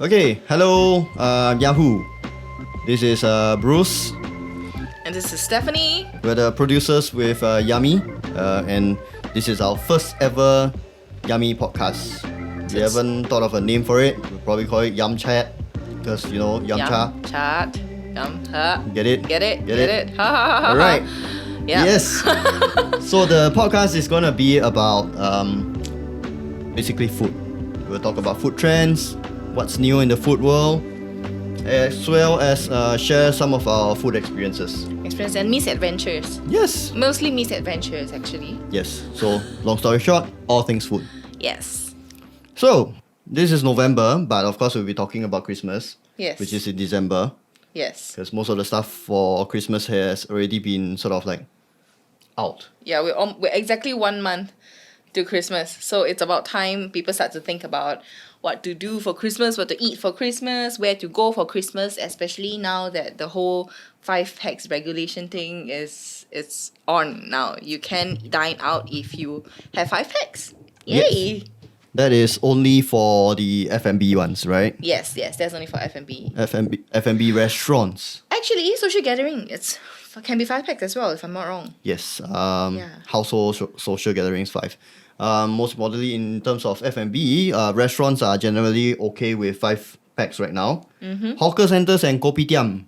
Okay, hello, Yahoo. This is Bruce. And this is Stephanie. We're the producers with Yummy, and this is our first ever Yummy podcast. We haven't thought of a name for it. We'll probably call it Yum Chat, because Yum Cha. Chat. Yum Ha. Get it? Get it? Ha ha ha ha. All right. Yeah. Yes. So the podcast is gonna be about basically food. We'll talk about food trends, what's new in the food world, as well as share some of our food experiences. Experience and misadventures. Yes. Mostly misadventures, actually. Yes. So long story short, all things food. Yes. So this is November, but of course we'll be talking about Christmas, Yes. which is in December, Yes. because most of the stuff for Christmas has already been sort of like out. Yeah, we're exactly 1 month to Christmas, so it's about time people start to think about what to do for Christmas, what to eat for Christmas, where to go for Christmas, especially now that the whole 5 packs regulation thing is on now. You can dine out if you have 5 packs. Yay! That is only for the F&B ones, right? Yes, that's only for F&B. F&B restaurants. Actually, social gathering, can be 5 packs as well, if I'm not wrong. Yes. Yeah. Household social gatherings 5. Most importantly, in terms of F&B, restaurants are generally okay with 5 packs right now. Mm-hmm. Hawker centers and kopitiam,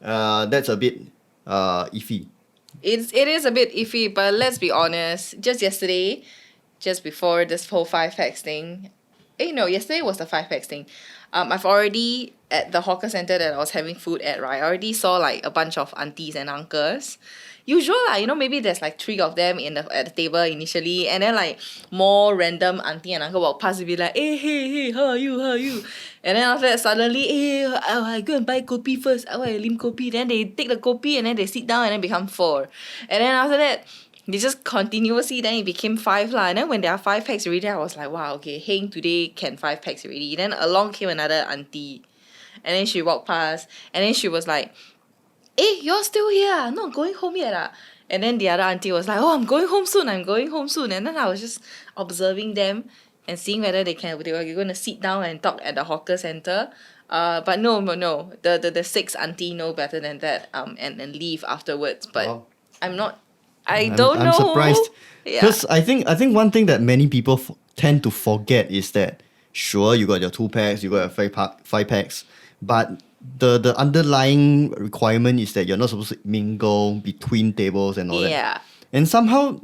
that's a bit iffy. It is a bit iffy, but let's be honest. Just yesterday, just before this whole 5 packs thing, yesterday was the 5 packs thing. I've already, at the hawker center that I was having food at, right, I already saw like a bunch of aunties and uncles. Usual maybe there's like 3 of them at the table initially, and then like more random auntie and uncle walk past and be like, hey, how are you? And then after that, suddenly, I go and buy kopi first. I want a lim kopi. Then they take the kopi and then they sit down and then become 4. And then after that, they just continuously, then it became 5 lah. And then when there are 5 packs already, I was like, wow, okay, heng, today can 5 packs already. Then along came another auntie. And then she walked past. And then she was like, you're still here, not going home yet. And then the other auntie was like, I'm going home soon. And then I was just observing them and seeing whether they were going to sit down and talk at the hawker center. But no. The 6 auntie know better than that and leave afterwards. But Wow. I'm not... I'm know. surprised. Yeah. Because I think one thing that many people tend to forget is that, sure, you got your 2 packs, you got your 5 packs, but the underlying requirement is that you're not supposed to mingle between tables and all that. Yeah. And somehow,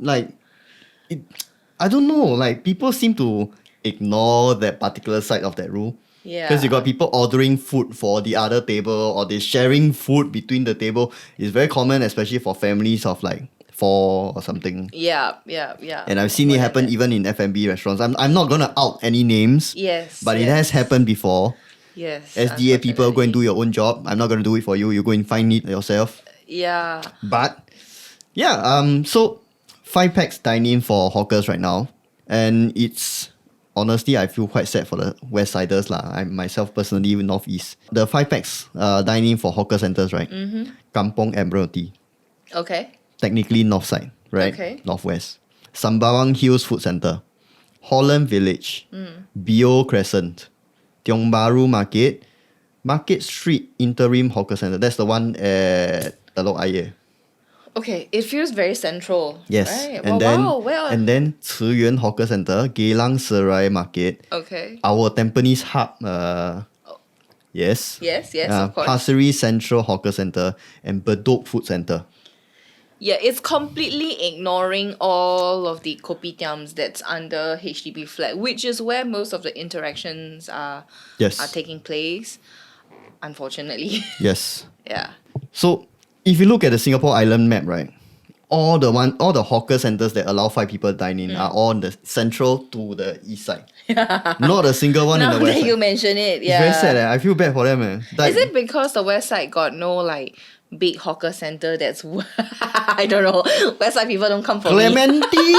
I don't know, people seem to ignore that particular side of that rule. Yeah. Because you got people ordering food for the other table, or they're sharing food between the table. It's very common, especially for families of 4 or something. Yeah. And I've seen it happen even in F&B restaurants. I'm not gonna out any names. Yes. But it has happened before. Yes. SDA people, go and do unfortunately. your own job. I'm not gonna do it for you. You go and find it yourself. Yeah. But yeah, so 5 packs dine-in for hawkers right now. And it's honestly, I feel quite sad for the West Siders lah. I myself personally Northeast. The 5 packs dine-in for hawker centers, right? Mm-hmm. Kampong Admiralty. Okay. Technically north side, right? Okay. Northwest. Sembawang Hills Food Centre. Holland Village. Bio Crescent. Tiong Bahru Market. Market Street Interim Hawker Centre. That's the one at Telok Ayer. Okay, it feels very central. Yes. Right? And then Tzu Yuan Hawker Centre, Geylang Serai Market. Okay. Our Tampines Hub. Yes. Yes, of course. Pasir Ris Central Hawker Centre and Bedok Food Centre. Yeah, it's completely ignoring all of the kopitiams that's under HDB flat, which is where most of the interactions are Yes. taking place, unfortunately. Yes. Yeah. So if you look at the Singapore Island map, right, all the hawker centers that allow 5 people dine in are all on the central to the east side. Not a single one in Now the west that you side. mention it, It's yeah. very sad. I feel bad for them. Is it because the west side got no big hawker center that's I don't know. West side people don't come for me. Clementi,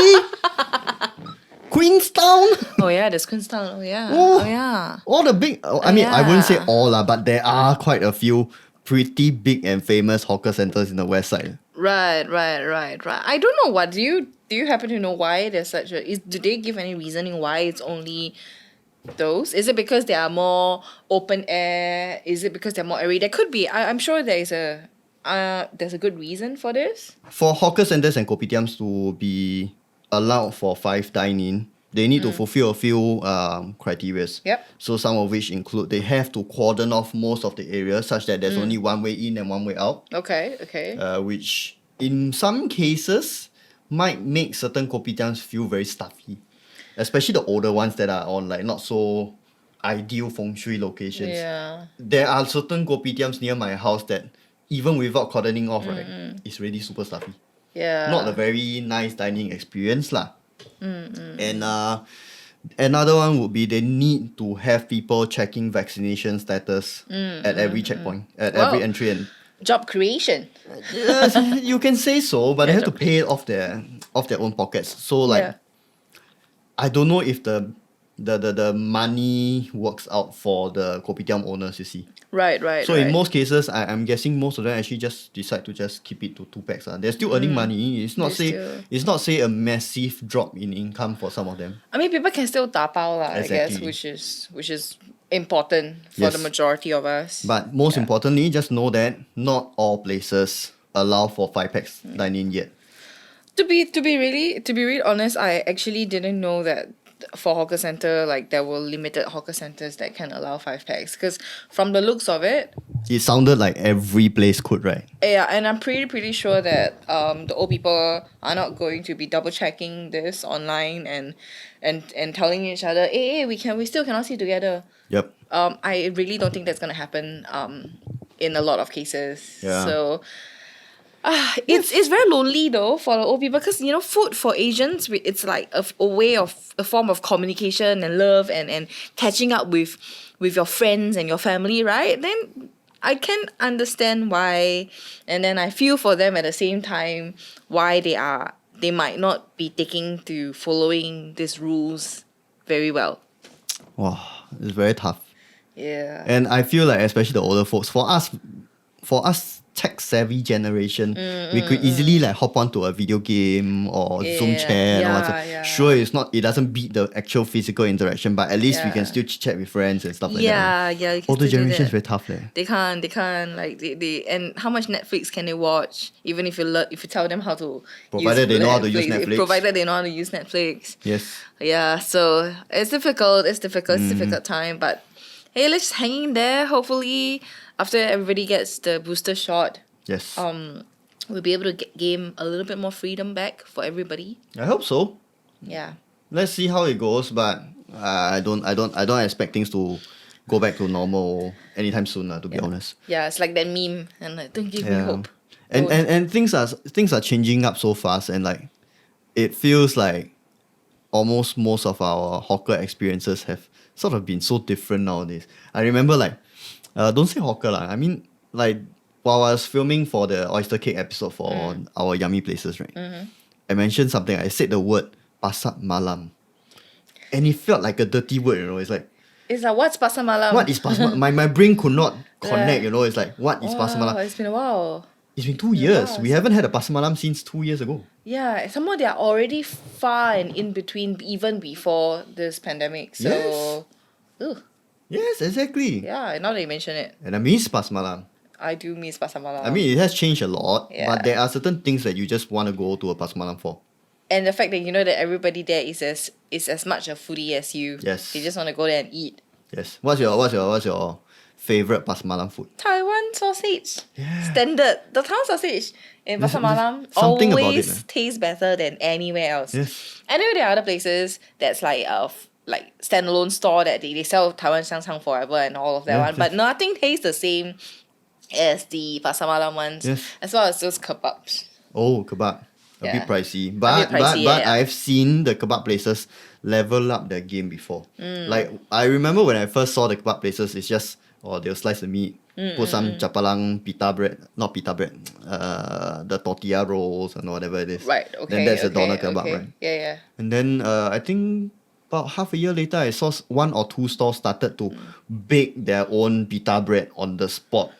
Queenstown. Oh yeah, there's Queenstown. Oh yeah. Oh. Oh yeah. All the big. I mean, I wouldn't say Yeah. all lah, but there are quite a few pretty big and famous hawker centers in the west side. Right. I don't know what do you happen to know why there's such a do they give any reasoning why it's only those? Is it because they are more open air? Is it because they're more airy? There could be. I'm sure there's a good reason for this. For hawker centres and kopitiams to be allowed for five dine-in, they need to fulfill a few criteria. Yep. So some of which include they have to cordon off most of the area such that there's only one way in and one way out. Okay. Which in some cases might make certain kopitiams feel very stuffy. Especially the older ones that are on like not so ideal feng shui locations. Yeah. There are certain kopitiams near my house that even without cordoning off, right, it's really super stuffy. Yeah. Not a very nice dining experience lah. And another one would be they need to have people checking vaccination status at every checkpoint, at every entry. And Job creation. you can say so, but they have to job pay it off their own pockets. So like, Yeah. I don't know if the money works out for the kopitiam owners, you see. Right. So in most cases, I'm guessing most of them actually just decide to just keep it to 2 packs. They're still earning money. It's not say a massive drop in income for some of them. I mean, people can still tapao lah, I guess, Exactly. which is important for the Yes. majority of us. But most importantly, just know that not all places allow for 5 packs dine-in yet. To be really honest, I actually didn't know that for hawker center, like there were limited hawker centers that can allow 5 packs. Because from the looks of it, It sounded like every place could, right? yeah, and I'm pretty sure that the old people are not going to be double checking this online and telling each other, hey, we still cannot sit together. Yep. I really don't think that's gonna happen in a lot of cases. Yeah. So it's very lonely though for the old people because food for Asians it's like a form of communication and love and catching up with your friends and your family, right? Then I can understand why, and then I feel for them at the same time why they might not be taking to following these rules very well. Wow, it's very tough. Yeah. And I feel like especially the older folks, for us tech savvy generation, we could easily like hop onto a video game or Zoom chat and all that. Yeah. Sure, it doesn't beat the actual physical interaction, but at least we can still chat with friends and stuff like that. Yeah. You can Older still do generation is that. very tough there. They can't like they and how much Netflix can they watch? Even if you tell them how to Provided they know how to use Netflix. Provided they know how to use Netflix. Yes. Yeah, so it's difficult. It's a difficult time. But hey, let's hang in there. Hopefully, after everybody gets the booster shot, Yes. we'll be able to gain a little bit more freedom back for everybody. I hope so. Yeah. Let's see how it goes, but I don't expect things to go back to normal anytime soon, to be honest. Yeah, it's like that meme, and like, don't give me hope. And things are changing up so fast, and like it feels like almost most of our hawker experiences have sort of been so different nowadays. I remember like don't say hawker lah. I mean like while I was filming for the oyster cake episode for our yummy places, right? I mentioned something. I said the word Pasar Malam, and it felt like a dirty word. It's like, It's like, what's Pasar Malam? what is Pasar Malam? My brain could not connect. It's like, what is Pasar Wow, Malam? it's been a while. It's been 2 years. Wow. We haven't had a Pasar Malam since 2 years ago. Yeah, somehow they are already far and in between even before this pandemic. So, ugh, Yes, exactly. yeah, now that you mention it, And I miss Pasar Malam. I do miss Pasar Malam. I mean, it has changed a lot, Yeah. but there are certain things that you just want to go to a Pasar Malam for. and the fact that that everybody there is as much a foodie as you. Yes. They just want to go there and eat. Yes. What's your favorite Pasar Malam food? Taiwan sausage. Yeah. Standard. The Taiwan sausage in Pasar There's Malam something about always it, man. tastes better than anywhere else. Yes. I know there are other places that's like like standalone store that they sell Taiwan Xiangchang forever and all of that Yeah, one, but nothing tastes the same as the Pasar Malam ones. Yes. As well as those kebabs. Oh, kebab. A Yeah. bit pricey. But pricey, but yeah. I've seen the kebab places level up their game before. Like I remember when I first saw the kebab places, it's just they'll slice the meat, put some chapalang pita bread, not pita bread, the tortilla rolls and whatever it is. Right, okay. Then that's a okay, doner kebab, okay. right? Yeah. And then I think about half a year later, I saw 1 or 2 stores started to bake their own pita bread on the spot.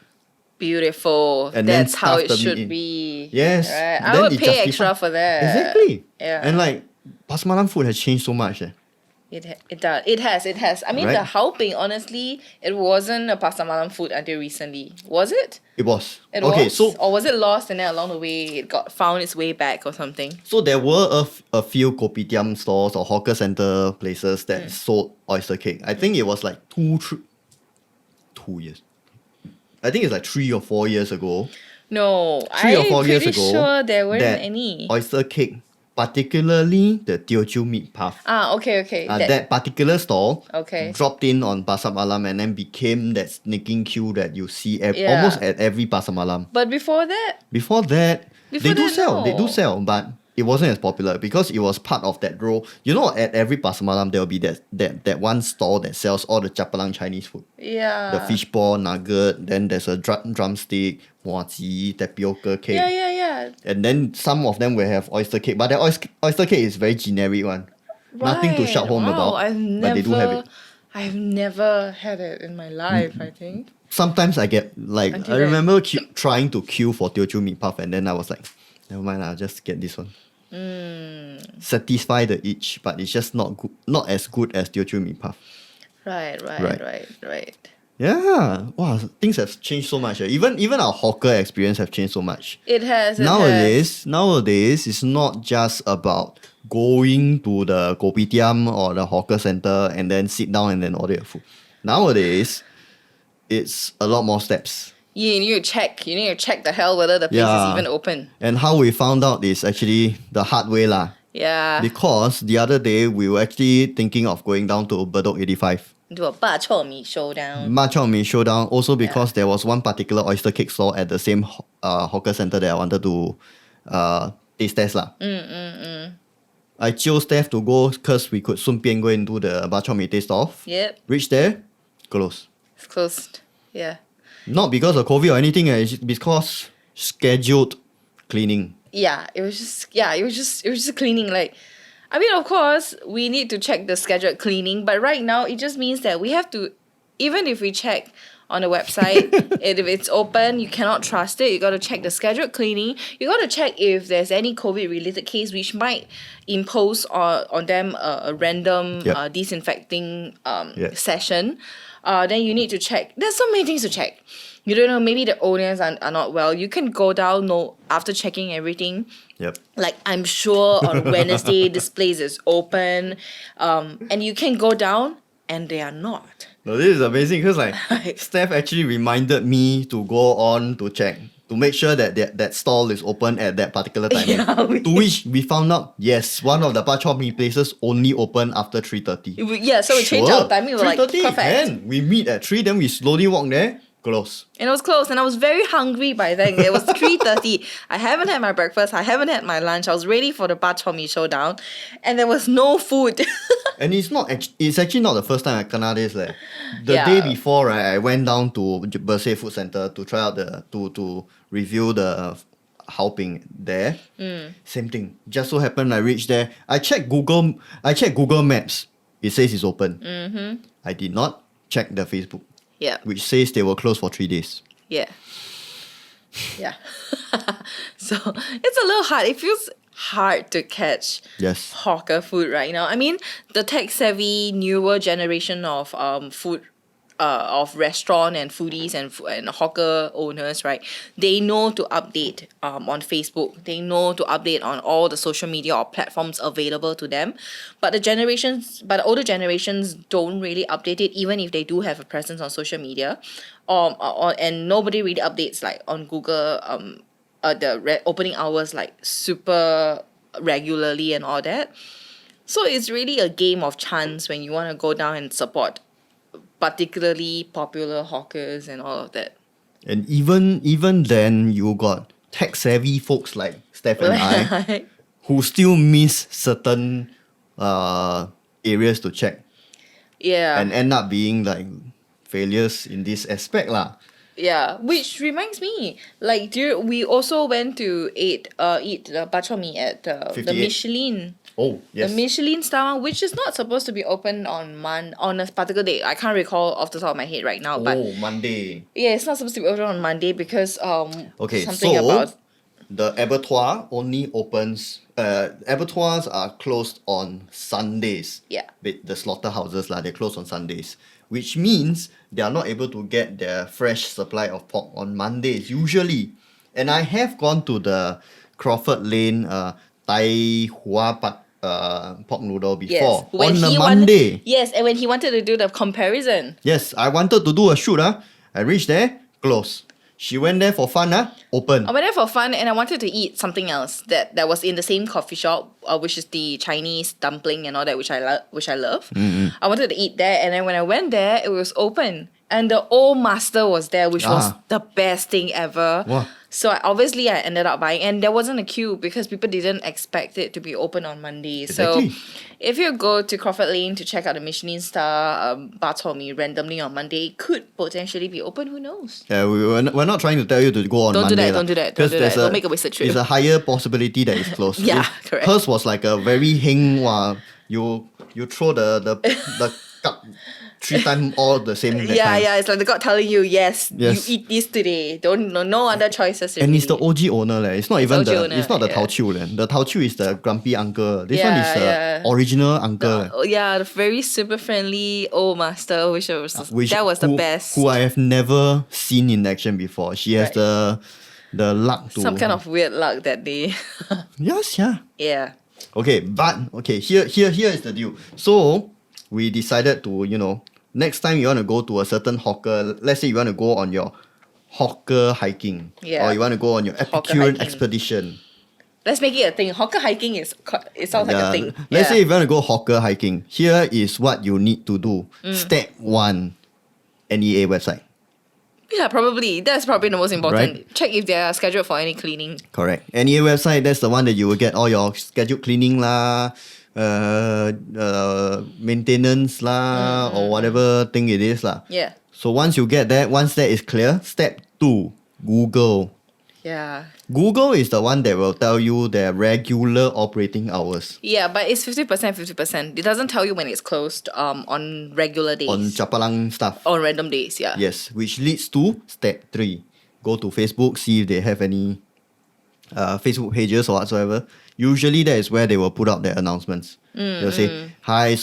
Beautiful. And then That's how stuff it the meat should in. be. Yes. Right? I Then would it pay justifies- extra for that. Exactly. Yeah. And like Pasar Malam food has changed so much. It does. It has. I mean, Right? the Haoping, honestly, it wasn't a Pasar Malam food until recently. Was it? It was. It Okay, was? so Or was it lost and then along the way it got found its way back or something? so there were a few kopitiam stores or hawker center places that sold oyster cake. I think it was like 2 years. I think it's like 3 or 4 years ago. No, 3 or 4 years pretty ago, sure there weren't that any. oyster cake, particularly the Teochew meat puff. Okay. That particular store Okay. dropped in on Pasar Malam and then became that sneaking queue that you see Yeah. almost at every Pasar Malam. But before that, Before that, Before they do that, sell. They do no. sell, but it wasn't as popular because it was part of that row. You know, at every Pasar Malam there will be that one store that sells all the chapalang Chinese food. yeah. The fishball, nugget, then there's a drumstick, muaji, tapioca cake. Yeah. And then some of them will have oyster cake, but the oyster cake is very generic one. Nothing to shout home Wow, about, but they do have it. I've never had it in my life, I think. Sometimes I get like Until I then. remember trying to queue for Teochew meat puff, and then I was like, never mind, I'll just get this one. Satisfy the itch, but it's just not good, not as good as Teochew meat puff. Right. Right. Yeah, wow, things have changed so much. Even our hawker experience have changed so much. It has. Nowadays, it's not just about going to the kopitiam or the hawker center and then sit down and then order your food. Nowadays, it's a lot more steps. You need to check. You need to check the hell whether the place Yeah. is even open. And how we found out is actually the hard way lah. Yeah. Because the other day we were actually thinking of going down to Bedok 85. Do a bak chor mee showdown. Bak chor mee showdown. Also because there was one particular oyster cake store at the same hawker center that I wanted to taste test lah. I chose Steph to go because we could 顺便 go and do the bak chor mee taste off. Yep. Reach there, close. It's closed. Yeah. Not because of COVID or anything, it's because scheduled cleaning. Yeah, it was just cleaning. Like, I mean, of course, we need to check the scheduled cleaning, but right now it just means that we have to, even if we check on the website, if it's open, you cannot trust it. You got to check the scheduled cleaning. You got to check if there's any COVID related case which might impose on them a random Yep. disinfecting Yeah. session. Then you need to check. There's so many things to check. You don't know, maybe the owners are not well. You can go down after checking everything. Yep. Like, I'm sure on Wednesday this place is open. And you can go down and they are not. No, this is amazing because like Right. Steph actually reminded me to go on to check to make sure that that stall is open at that particular time. Yeah, To which we found out, yes, one of the bak chor mee places only open after 3:30. Yeah, so we changed our timing. We were like, 3:30, perfect. and we meet at 3, then we slowly walk there, close. And it was close, and I was very hungry by then. It was 3:30. I haven't had my breakfast. I haven't had my lunch. I was ready for the bak chor mee showdown, and there was no food. And it's actually not the first time I kena this. The Yeah. day before, right, I went down to Bersih Food Center to try out to review the Haoping there. Same thing. Just so happened I reached there. I checked Google Maps. It says it's open. I did not check the Facebook, Yeah, which says they were closed for 3 days. yeah. So it's a little hard. It feels hard to catch Yes. hawker food right now. I mean, the tech savvy newer generation of food of restaurant and foodies and hawker owners, right? They know to update on Facebook. They know to update on all the social media or platforms available to them. But the older generations don't really update it, even if they do have a presence on social media, and nobody really updates like on Google opening hours like super regularly and all that. So it's really a game of chance when you want to go down and support particularly popular hawkers and all of that. And even then, you got tech savvy folks like Steph and I who still miss certain areas to check Yeah. and end up being like failures in this aspect lah. Yeah, which reminds me, like, we also went to eat the bak chor mee at the 58. Michelin. Oh yes. The Michelin star one, which is not supposed to be open on a particular day. I can't recall off the top of my head right now, but Monday. yeah, it's not supposed to be open on Monday because Okay, something so about the abattoir only opens. Abattoirs are closed on Sundays. Yeah. The slaughterhouses they're closed on Sundays, which means they are not able to get their fresh supply of pork on Mondays usually. And I have gone to the Crawford Lane Tai Hua pork noodle Yes. before on a Monday. Yes, and when he wanted to do the comparison. Yes, I wanted to do a shoot. I reached there, closed. She went there for fun, open. I went there for fun and I wanted to eat something else that was in the same coffee shop, which is the Chinese dumpling and all that, which I love. I wanted to eat there, and then when I went there, it was open. And the old master was there, which was the best thing ever. Wow. So obviously I ended up buying, and there wasn't a queue because people didn't expect it to be open on Monday. Exactly. So if you go to Crawford Lane to check out the Michelin star bak chor mee randomly on Monday, it could potentially be open. Who knows? Yeah, we're not trying to tell you to go on Don't do Monday. that, don't do that, don't Because do that. Don't make a wasted trip. There's a higher possibility that it's closed. Yeah, correct. Hers was like a very heng. You throw the cup 3 times all the same. That kind. It's like the God telling you, yes, Yes. you eat this today. No other choices. And it's the already. OG owner. It's not even OG the owner, it's not the yeah. Tao Chiu. The Tao Chiu is the grumpy uncle. This one is the Yeah. original uncle. The very super friendly old master, that was the best. Who I have never seen in action before. She has Right. the luck to Some kind of weird luck that day. Yes, yeah. Yeah. Okay, here is the deal. So we decided to, next time you want to go to a certain hawker, let's say you want to go on your hawker hiking. Yeah. Or you want to go on your Hawker Epicurean hiking. expedition. Let's make it a thing. Hawker hiking it sounds like a thing. Let's say if you want to go hawker hiking, here is what you need to do. Mm. Step 1, NEA website. Yeah, probably. That's probably the most important. Right. Check if they are scheduled for any cleaning. Correct. NEA website, that's the one that you will get all your scheduled cleaning maintenance or whatever thing it is Yeah. So once that is clear, step 2, Google. Yeah. Google is the one that will tell you their regular operating hours Yeah, but it's 50%. It doesn't tell you when it's closed on regular days. on Chapalang stuff. On random days, yeah. Yes, which leads to step 3. Go to Facebook, see if they have any Facebook pages or whatsoever. Usually that is where they will put out their announcements. They'll say, hi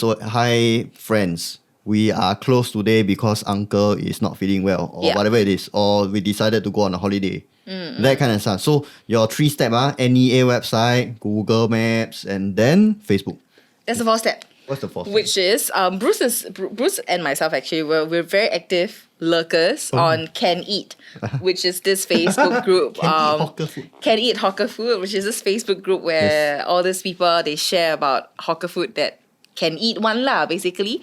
friends, we are closed today because uncle is not feeling well, or whatever it is, or we decided to go on a holiday. That kind of stuff. So your 3 step NEA website, Google Maps, and then Facebook. That's the 4th step. What's the 4th? Which is Bruce and myself actually we're very active lurkers on Can Eat, which is this Facebook group. Can Eat Hawker Food. Can Eat Hawker Food, which is this Facebook group where all these people they share about hawker food that can eat one basically.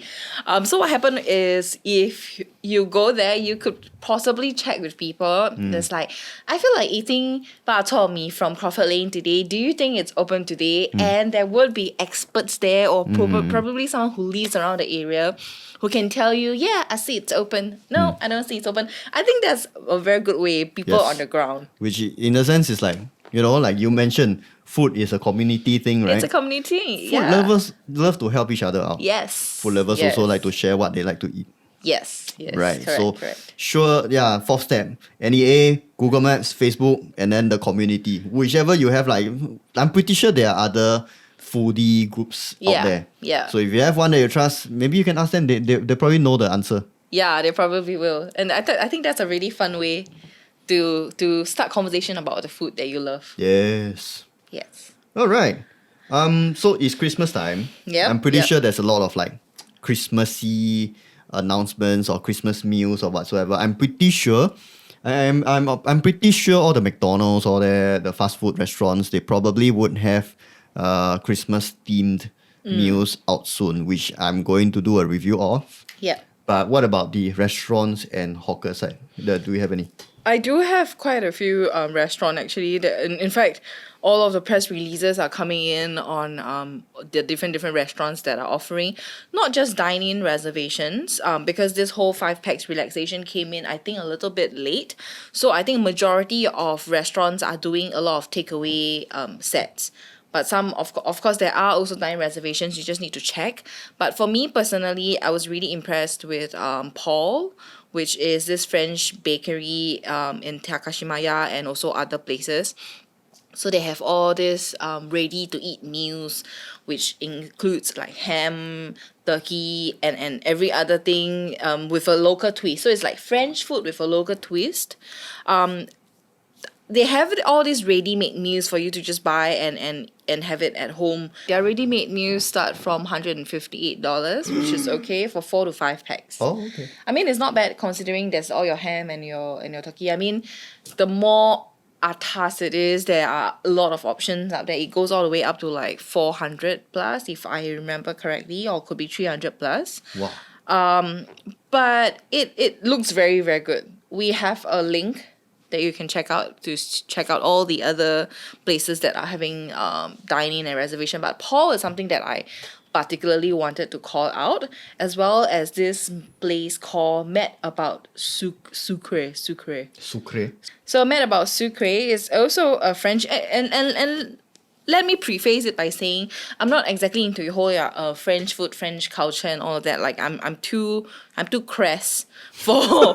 So what happened is if you go there, you could possibly check with people. There's like, I feel like eating bak chor mee from Crawford Lane today. Do you think it's open today? And there would be experts there or probably someone who lives around the area who can tell you, yeah, I see it's open. No, I don't see it's open. I think that's a very good way, people Yes. on the ground. Which in a sense is like, like you mentioned, food is a community thing, right? It's a community. Food lovers love to help each other out. Yes. Food lovers also like to share what they like to eat. Yes. Right. Correct. Sure, 4th step. NEA, Google Maps, Facebook, and then the community. Whichever you have, I'm pretty sure there are other foodie groups out there. Yeah. So if you have one that you trust, maybe you can ask them. They probably know the answer. Yeah, they probably will. And I think that's a really fun way to start conversation about the food that you love. Yes. Yes. All right. So it's Christmas time. Yep, I'm pretty yep. sure there's a lot of Christmassy announcements or Christmas meals or whatsoever. I'm pretty sure. I'm pretty sure all the McDonald's or the fast food restaurants, they probably would have Christmas themed meals out soon, which I'm going to do a review of. Yeah. But what about the restaurants and hawker side? Do we have any? I do have quite a few restaurants actually. In fact, all of the press releases are coming in on the different restaurants that are offering not just dine-in reservations because this whole 5 pax relaxation came in I think a little bit late. So I think majority of restaurants are doing a lot of takeaway sets. But some, of course, there are also dine reservations. You just need to check. But for me personally, I was really impressed with Paul, which is this French bakery in Takashimaya and also other places. So they have all this ready to eat meals, which includes like ham, turkey, and every other thing with a local twist. So it's like French food with a local twist. They have all these ready-made meals for you to just buy and have it at home. Their ready-made meals start from $158, which is okay for 4 to 5 packs. Oh, okay. I mean, it's not bad considering there's all your ham and your turkey. I mean, the more atas it is, there are a lot of options out there. It goes all the way up to like 400 plus, if I remember correctly, or could be 300 plus. Wow. But it looks very, very good. We have a link that you can check out to check out all the other places that are having dining and reservation. But Paul is something that I particularly wanted to call out, as well as this place called Mad About Sucre. Sucre. So Mad About Sucre is also a French and let me preface it by saying I'm not exactly into the whole French food, French culture, and all of that. Like I'm too crass for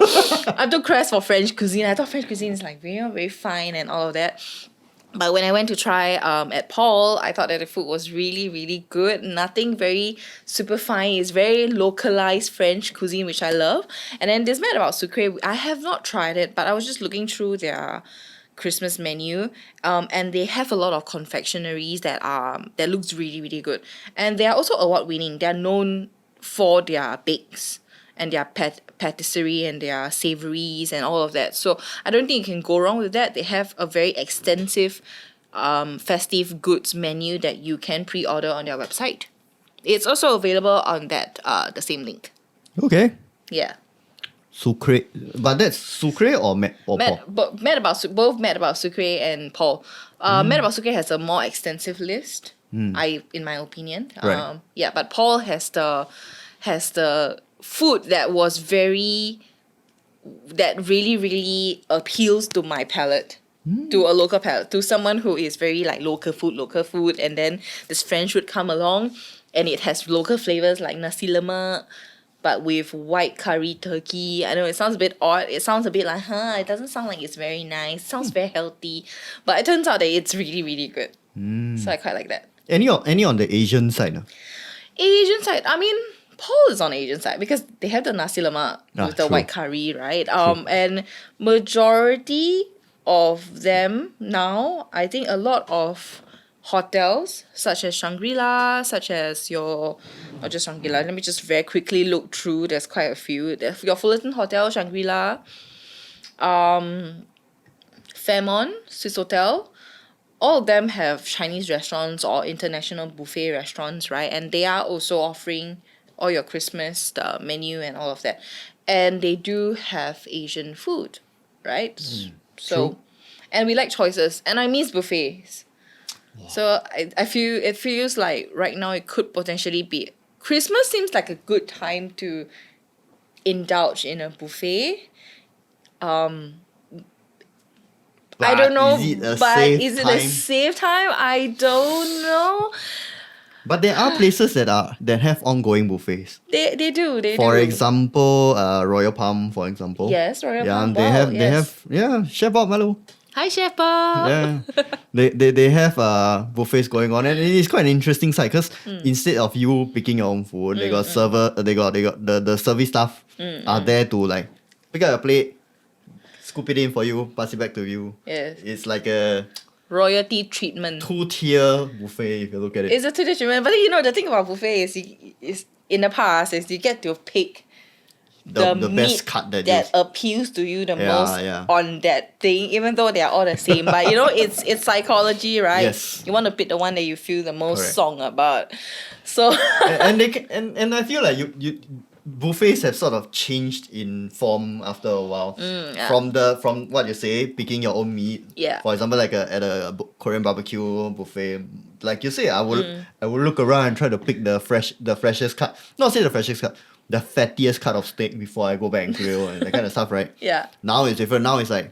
I'm too crass for French cuisine. I thought French cuisine is like very very fine and all of that. But when I went to try at Paul, I thought that the food was really, really good. Nothing very super fine. It's very localized French cuisine, which I love. And then this Mad About Sucre, I have not tried it, but I was just looking through their Christmas menu, and they have a lot of confectionaries that looks really, really good. And they are also award winning. They are known for their bakes and their patisserie and their savories and all of that. So I don't think you can go wrong with that. They have a very extensive festive goods menu that you can pre-order on their website. It's also available on that the same link. Okay. Yeah. Sucre. But that's Sucre or Paul? Both Mad About Sucre and Paul. Mad About Sucre has a more extensive list. In my opinion. Right. Yeah, but Paul has the food that really, really appeals to my palate. To a local palate, to someone who is very like local food, and then this French would come along, and it has local flavors like nasi lemak, but with white curry turkey. I know it sounds a bit odd. It sounds a bit like, it doesn't sound like it's very nice. It sounds very healthy, but it turns out that it's really, really good. So I quite like that. Any on the Asian side? No? Asian side, I mean, Paul is on the Asian side because they have the nasi lemak with the true. white curry, right? And majority of them now, I think a lot of hotels such as Shangri-La, such as not just Shangri-La, let me just very quickly look through. There's quite a few. There's your Fullerton Hotel, Shangri-La, Fairmont, Swiss Hotel. All of them have Chinese restaurants or international buffet restaurants, right? And they are also offering all your Christmas the menu and all of that. And they do have Asian food, right? So, true. and we like choices. And I miss buffets. So I feel it feels like right now it could potentially be Christmas seems like a good time to indulge in a buffet. I don't know, is it a safe time? I don't know. But there are places that have ongoing buffets. They do. For example, Royal Palm, for example. Yes, Royal Palm. They have Chef Bob, hello. Hi, Chef Bob. Yeah, they have buffets going on, and it is quite an interesting site because instead of you picking your own food, they got server, they got the service staff are there to like pick up your plate, scoop it in for you, pass it back to you. Yes. It's like a royalty treatment. 2-tier buffet if you look at it. It's a 2-tier treatment, but you know the thing about buffet is in the past is you get to pick the best cut that appeals to you the most on that thing, even though they are all the same. But you know, it's psychology, right? Yes. You want to pick the one that you feel the most song about. So and I feel like you buffets have sort of changed in form after a while. From what you say, picking your own meat. Yeah. For example, like at a Korean barbecue buffet, like you say, I would look around and try to pick the freshest cut. Not say the freshest cut, the fattiest cut of steak before I go back and grill and that kind of stuff, right? Yeah. Now it's different. Now it's like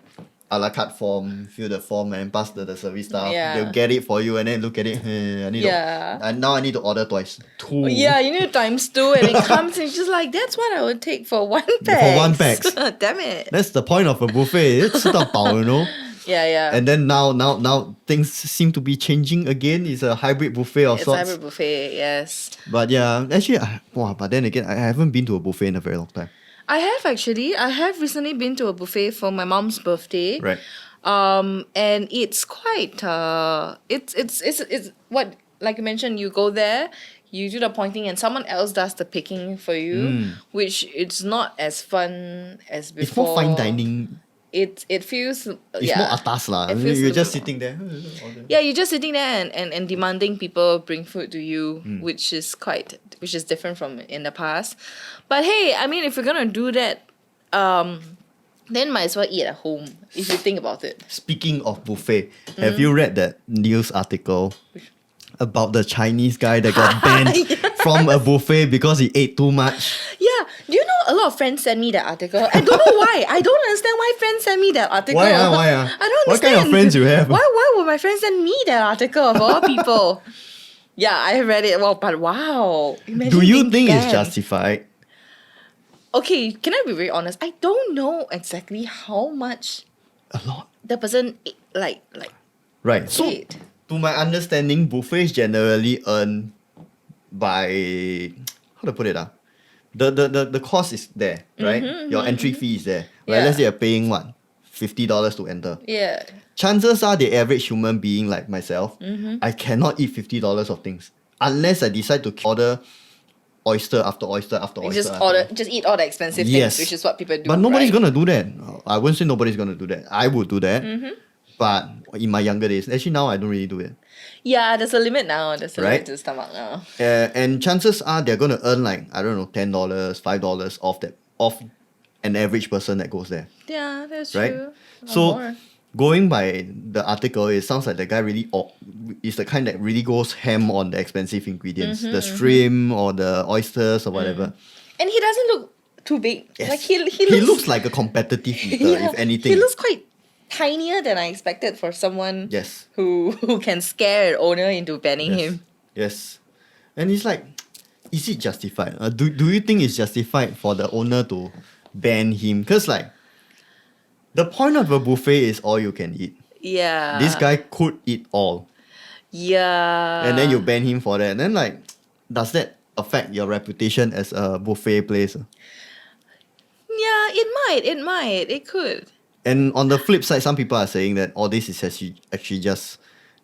a la carte form, fill the form and pass the service staff. Yeah. They'll get it for you and then look at it. Now I need to order twice. 2. Yeah, you need times 2 and it comes and it's just like, that's what I would take for 1 pack. For 1 pack. Damn it. That's the point of a buffet. 吃到饱, you know. Yeah. And then now things seem to be changing again. It's a hybrid buffet of It's sorts. hybrid buffet, yes. But yeah, actually, but then again, I haven't been to a buffet in a very long time. I have actually. I have recently been to a buffet for my mom's birthday. Right. And it's quite it's what, like you mentioned, you go there, you do the pointing and someone else does the picking for you, which it's not as fun as before. It's more fine dining. It feels It's more atas lah. It feels You're a just bit sitting there. Yeah, you're just sitting there and demanding people bring food to you, which is different from in the past. But hey, I mean, if you're gonna do that, then might as well eat at home if you think about it. Speaking of buffet, have you read that news article about the Chinese guy that got banned from a buffet because he ate too much? Yeah, do you know a lot of friends send me that article? I don't know why. I don't understand why friends send me that article. Why? I don't understand. What kind of friends you have? Why would my friends send me that article of all people? Yeah, I read it. Well, but wow. Imagine Do you being think it's banned. justified? Okay, can I be very honest? I don't know exactly how much A lot. the person like Right. So, ate. to my understanding, buffets generally earn by, how to put it? The cost is there, right? Your entry fee is there. Right? Yeah. Let's say you're paying what? $50 to enter. Yeah. Chances are the average human being like myself, I cannot eat $50 of things. Unless I decide to order oyster after oyster after You oyster. just eat all the expensive Yes. things, which is what people do. But nobody's right? gonna do that. I wouldn't say nobody's gonna do that. I would do that. But in my younger days, actually now I don't really do it. Yeah, there's a limit now. There's a Right? limit to the stomach now. And chances are they're gonna earn like, I don't know, $10, $5 off an average person that goes there. Yeah, that's Right? true. Or So more. going by the article, it sounds like the guy really is the kind that really goes ham on the expensive ingredients, the shrimp or the oysters or whatever. And he doesn't look too big. Yes. Like he He looks like a competitive eater, yeah, if anything. He looks quite tinier than I expected for someone Yes. who can scare an owner into banning Yes. him. Yes. And it's like, is it justified? Do you think it's justified for the owner to ban him? Because like, the point of a buffet is all you can eat. Yeah. This guy could eat all. Yeah. And then you ban him for that. And then like, does that affect your reputation as a buffet place? Yeah, it might. It could. And on the flip side, some people are saying that all this is actually just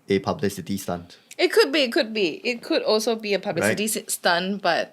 a publicity stunt. It could be. It could also be a publicity stunt, but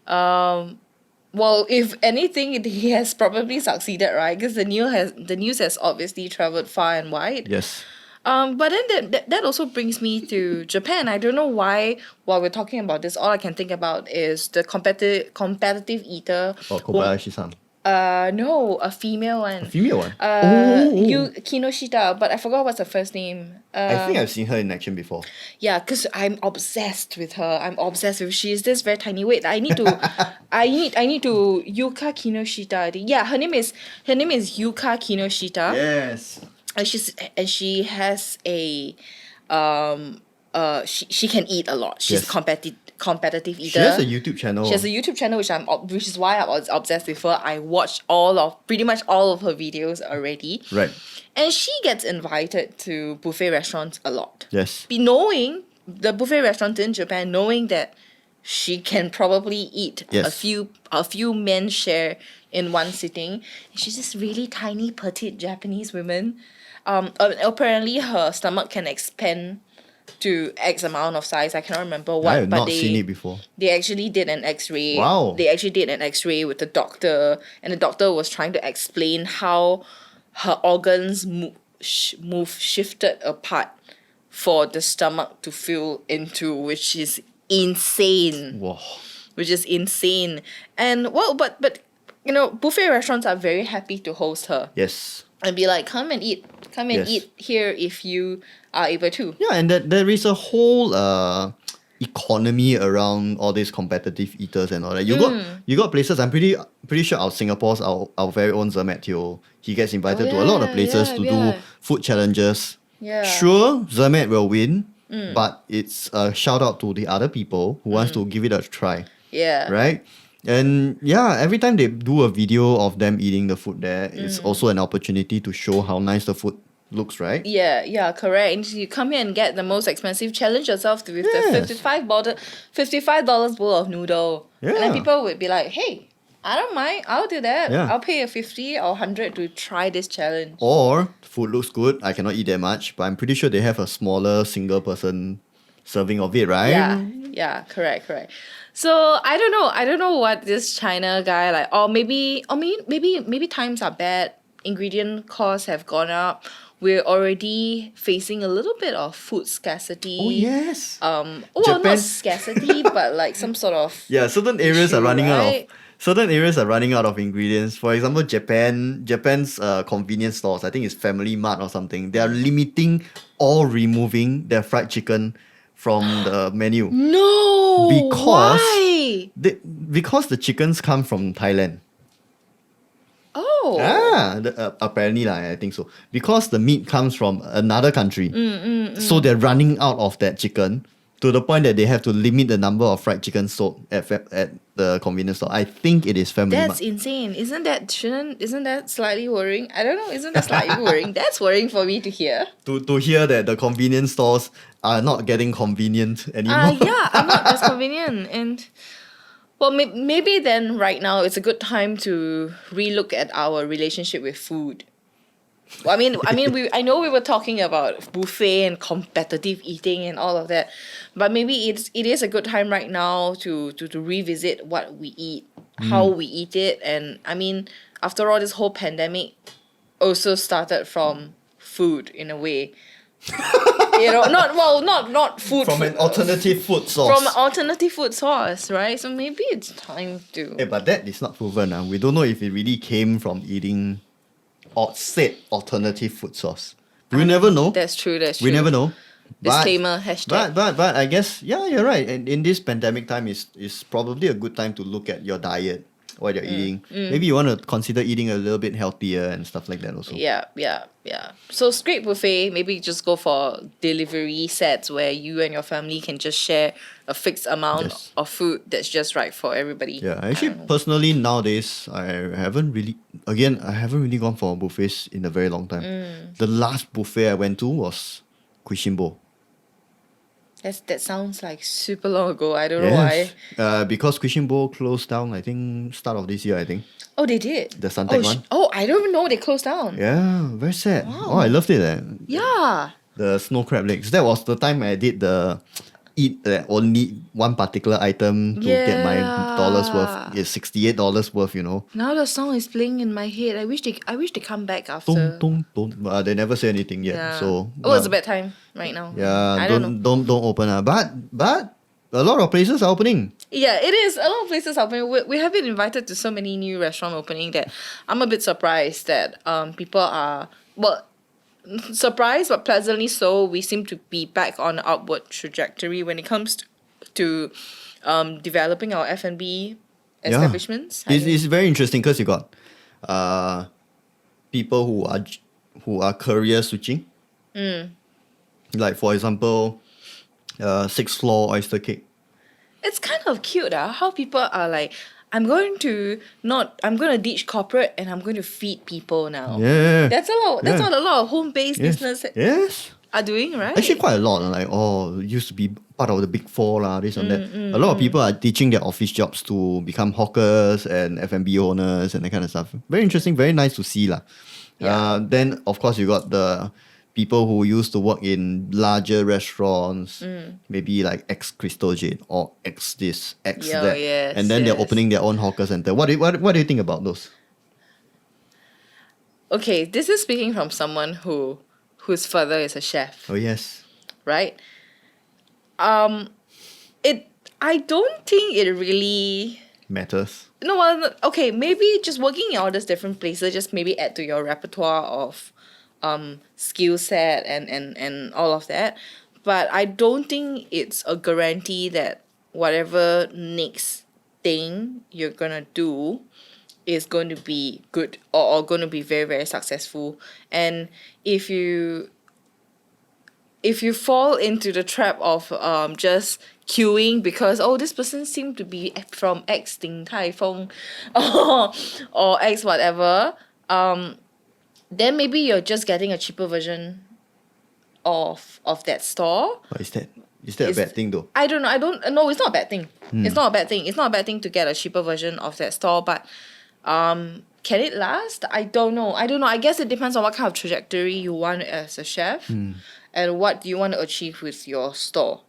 well, if anything, he has probably succeeded, right? Because the news has obviously traveled far and wide. Yes. But then that also brings me to Japan. I don't know why. While we're talking about this, all I can think about is the competitive eater. Or Kobayashi-san. No, a female one. A female one? Kinoshita, but I forgot what's her first name. I think I've seen her in action before. Yeah, because I'm obsessed with her. She's this very tiny. Wait, I need to I need to Yuka Kinoshita. Yeah, her name is Yuka Kinoshita. Yes. And she has a she can eat a lot. She's Yes. competitive eater. She has a YouTube channel. She has a YouTube channel which is why I was obsessed with her. I watched pretty much all of her videos already. Right. And she gets invited to buffet restaurants a lot. Yes. Knowing the buffet restaurant in Japan, knowing that she can probably eat Yes. a few men's share in one sitting. She's this really tiny, petite Japanese woman. Apparently her stomach can expand to X amount of size. I cannot remember what. I have but not seen it before. They actually did an X-ray. Wow. They actually did an X-ray with the doctor, and the doctor was trying to explain how her organs shifted apart for the stomach to fill into, which is insane. Whoa. Which is insane. And well, but buffet restaurants are very happy to host her Yes. and be like, come and eat Yes. eat here if you are able to. Yeah, and there is a whole economy around all these competitive eaters and all that. You got places. I'm pretty sure our very own Zermatt Teo, he gets invited to a lot of places to do food challenges. Yeah. Sure, Zermatt will win, but it's a shout out to the other people who wants to give it a try, Yeah. right? And yeah, every time they do a video of them eating the food there, it's also an opportunity to show how nice the food looks, right? Yeah, correct. And you come here and get the most expensive, challenge yourself with the Yes. $55 bowl of noodle. And then Yeah. people would be like, hey, I don't mind. I'll do that. Yeah. I'll pay a 50 or 100 to try this challenge. Or food looks good. I cannot eat that much, but I'm pretty sure they have a smaller single person serving of it, right? Yeah, correct. So I don't know what this China guy like, or maybe times are bad. Ingredient costs have gone up. We're already facing a little bit of food scarcity. Oh yes. Well, Japan- not scarcity, but like some sort of Yeah, certain areas are issue, running right? out of ingredients. For example, Japan's convenience stores, I think it's Family Mart or something. They are limiting or removing their fried chicken from the menu. No. Because why? because the chickens come from Thailand. Oh. Apparently I think so. Because the meat comes from another country. So they're running out of that chicken to the point that they have to limit the number of fried chicken sold at the convenience store. I think it is Family Mart. That's insane. Isn't that slightly worrying? I don't know. Isn't that slightly worrying? That's worrying for me to hear. To hear that the convenience stores are not getting convenient anymore. Yeah, I'm not as convenient. And well, maybe then right now it's a good time to relook at our relationship with food. Well, I know we were talking about buffet and competitive eating and all of that, but maybe it is a good time right now to revisit what we eat, how we eat it, and I mean, after all, this whole pandemic also started from food in a way. Not food From an alternative food source. from an alternative food source, right? So maybe it's time to. But that is not proven. We don't know if it really came from eating or said alternative food source. We never know. That's true. We never know. Disclaimer, hashtag. But I guess you're right. And in this pandemic time is probably a good time to look at your diet, what you're eating. Maybe you want to consider eating a little bit healthier and stuff like that also. Yeah. So Scrape Buffet, maybe just go for delivery sets where you and your family can just share a fixed amount Yes. of food that's just right for everybody. Yeah, actually, personally nowadays, I haven't really gone for buffets in a very long time. The last buffet I went to was Kuishimbo. That sounds like super long ago. I don't know why. Because Kuishimbo closed down, I think, start of this year, I think. Oh, they did. The Suntec one. I don't even know they closed down. Yeah, very sad. Wow. Oh, I loved it. Yeah. The snow crab legs. That was the time I did the eat only one particular item to get my dollars worth. It's $68 worth, Now the song is playing in my head. I wish they come back after. Don't. But they never say anything yet. Yeah. So It's a bad time right now. yeah, I don't know. don't open. But a lot of places are opening. Yeah, it is. A lot of places are opening. We have been invited to so many new restaurant opening that I'm a bit surprised that people are surprised but pleasantly so. We seem to be back on an upward trajectory when it comes to developing our F&B establishments. It's very interesting because you got people who are career switching. Like for example, sixth floor oyster cake. It's kind of cute, how people are like, I'm going to ditch corporate and I'm going to feed people now. Yeah. That's what a lot of home-based Yes. business are doing, right? Actually, quite a lot. Like, used to be part of the big four, this and that. A lot of people are teaching their office jobs to become hawkers and F&B owners and that kind of stuff. Very interesting, very nice to see. Yeah. Then, of course, you got the people who used to work in larger restaurants, maybe like ex-Crystal Jade or ex-this, ex-that. Yes, and then they're opening their own hawker center. What do you think about those? Okay, this is speaking from someone whose father is a chef, Oh, yes. right? I don't think it really. Matters. No, well, okay, maybe just working in all these different places, just maybe add to your repertoire of skill set and all of that. But I don't think it's a guarantee that whatever next thing you're gonna do is going to be good or going to be very, very successful. And if you fall into the trap of just queuing because this person seemed to be from X Din Tai Fung or X whatever, then maybe you're just getting a cheaper version of that store. What is that? Is that a bad thing though? I don't know. No, it's not a bad thing. It's not a bad thing. It's not a bad thing to get a cheaper version of that store, but can it last? I don't know. I guess it depends on what kind of trajectory you want as a chef and what you want to achieve with your store.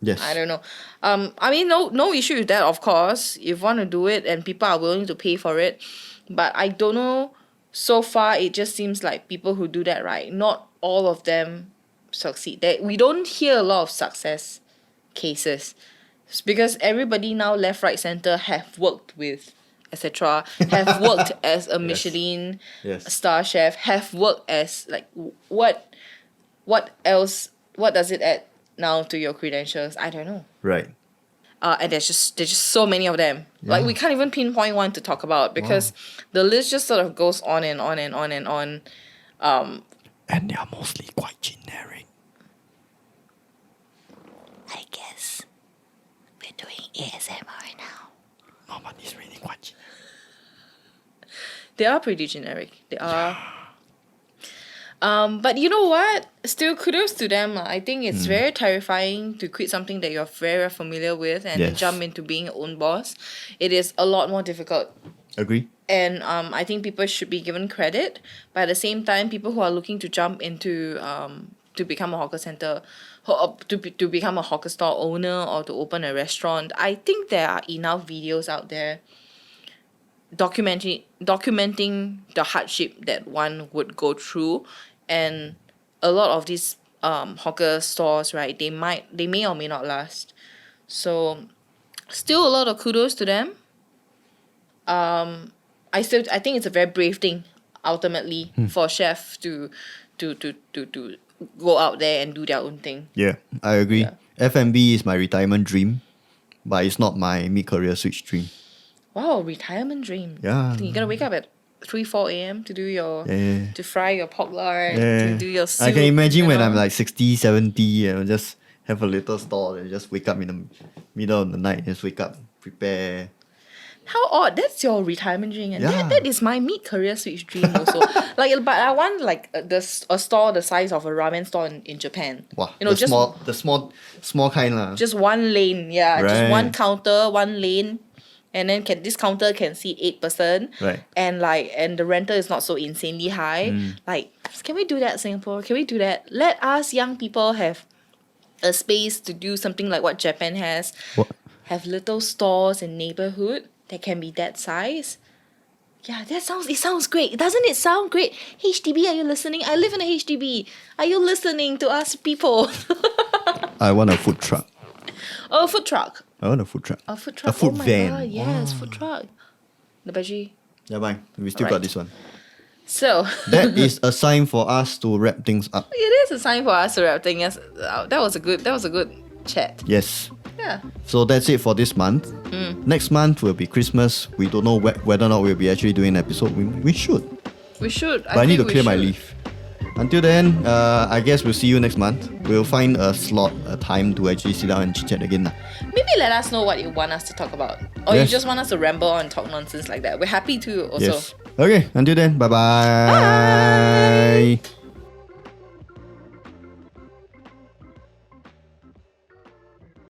Yes. I don't know. I mean, no issue with that, of course, if you want to do it and people are willing to pay for it. But I don't know. So far, it just seems like people who do that, right? Not all of them succeed. We don't hear a lot of success cases. It's because everybody now, left, right, center, have worked with, etc. Have worked as a Michelin star chef. Have worked as like what else? What does it add now to your credentials? I don't know. Right. And there's just so many of them. Yeah. Like we can't even pinpoint one to talk about because the list just sort of goes on and on and on and on. And they are mostly quite generic. I guess we're doing ASMR now. No, but it's really quite generic. They are pretty generic. They are. But you know what? Still, kudos to them. I think it's very terrifying to quit something that you're very familiar with and jump into being your own boss. It is a lot more difficult. Agree. And I think people should be given credit. But at the same time, people who are looking to jump into to become a hawker center, to become a hawker store owner or to open a restaurant, I think there are enough videos out there documenting the hardship that one would go through. And a lot of these hawker stores, right, they may or may not last. So still a lot of kudos to them. I think it's a very brave thing ultimately for a chef to go out there and do their own thing. Yeah, I agree. Yeah. F&B is my retirement dream, but it's not my mid-career switch dream. Wow, retirement dream. Yeah. You gotta wake up at 3-4 a.m. to do your to fry your pork lard, to do your soup. I can imagine when I'm like 60, 70 and just have a little stall and just wake up in the middle of the night, just wake up, prepare. How odd. That's your retirement dream. And that is my mid-career switch dream also. But I want like a store the size of a ramen store in Japan. Wow, you know, the small kind lah. Just one lane, just Right. one counter, one lane. And then this counter can seat 8 person. Right. And the rental is not so insanely high. Like, can we do that, Singapore? Can we do that? Let us young people have a space to do something like what Japan has. What? Have little stores in neighborhood that can be that size. Yeah, it sounds great. Doesn't it sound great? HDB, are you listening? I live in a HDB. Are you listening to us people? I want a food truck. Oh, food truck. I want a food truck. A food truck. A food van. God, yes, food truck. The veggie. Yeah, bye. We still Alright. got this one. So That is a sign for us to wrap things up. it is a sign for us to wrap things up. That was a good chat. Yes. Yeah. So that's it for this month. Next month will be Christmas. We don't know whether or not we'll be actually doing an episode. We should. We should. But I need to think we clear my should. leave. Until then, I guess we'll see you next month. We'll find a slot, a time to actually sit down and chit chat again. Maybe let us know what you want us to talk about. Or Yes. you just want us to ramble and talk nonsense like that. We're happy to also. Yes. Okay, until then, bye-bye. Bye.